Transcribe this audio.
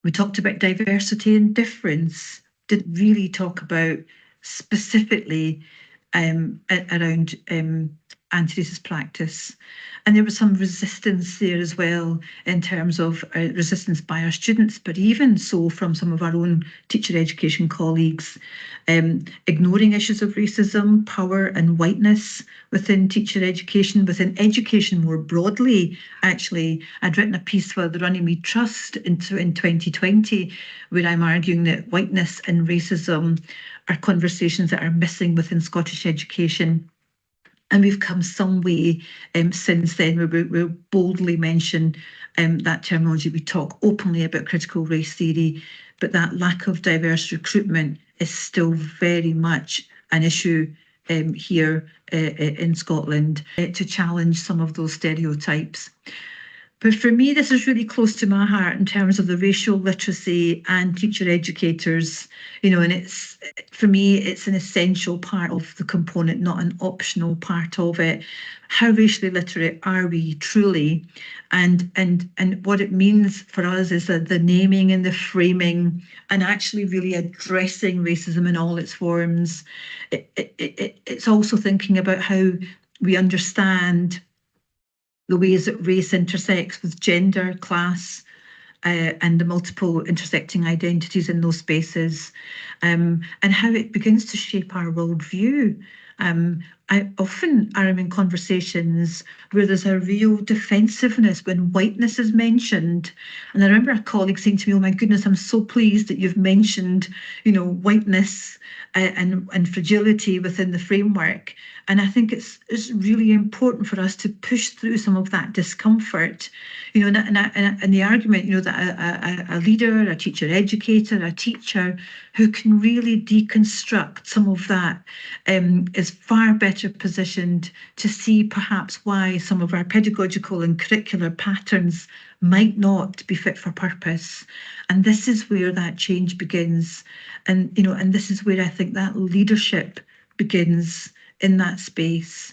We talked about diversity and difference, didn't really talk about specifically around anti-racist practice. And there was some resistance there as well in terms of resistance by our students, but even so from some of our own teacher education colleagues, ignoring issues of racism, power and whiteness within teacher education, within education more broadly. Actually, I'd written a piece for the Runnymede Trust in 2020 where I'm arguing that whiteness and racism are conversations that are missing within Scottish education. And we've come some way since then, where we boldly mention that terminology. We talk openly about critical race theory, but that lack of diverse recruitment is still very much an issue here in Scotland to challenge some of those stereotypes. But for me, this is really close to my heart in terms of the racial literacy and teacher educators, and it's, for me, it's an essential part of the component, not an optional part of it. How racially literate are we truly? And what it means for us is that the naming and the framing and actually really addressing racism in all its forms. It's also thinking about how we understand the ways that race intersects with gender, class, and the multiple intersecting identities in those spaces, and how it begins to shape our worldview. I often am in conversations where there's a real defensiveness when whiteness is mentioned. And I remember a colleague saying to me, "Oh my goodness, I'm so pleased that you've mentioned, whiteness and fragility within the framework." And I think it's really important for us to push through some of that discomfort, and the argument, that a leader, a teacher educator, a teacher who can really deconstruct some of that is far better positioned to see perhaps why some of our pedagogical and curricular patterns might not be fit for purpose. And this is where that change begins. And this is where I think that leadership begins in that space.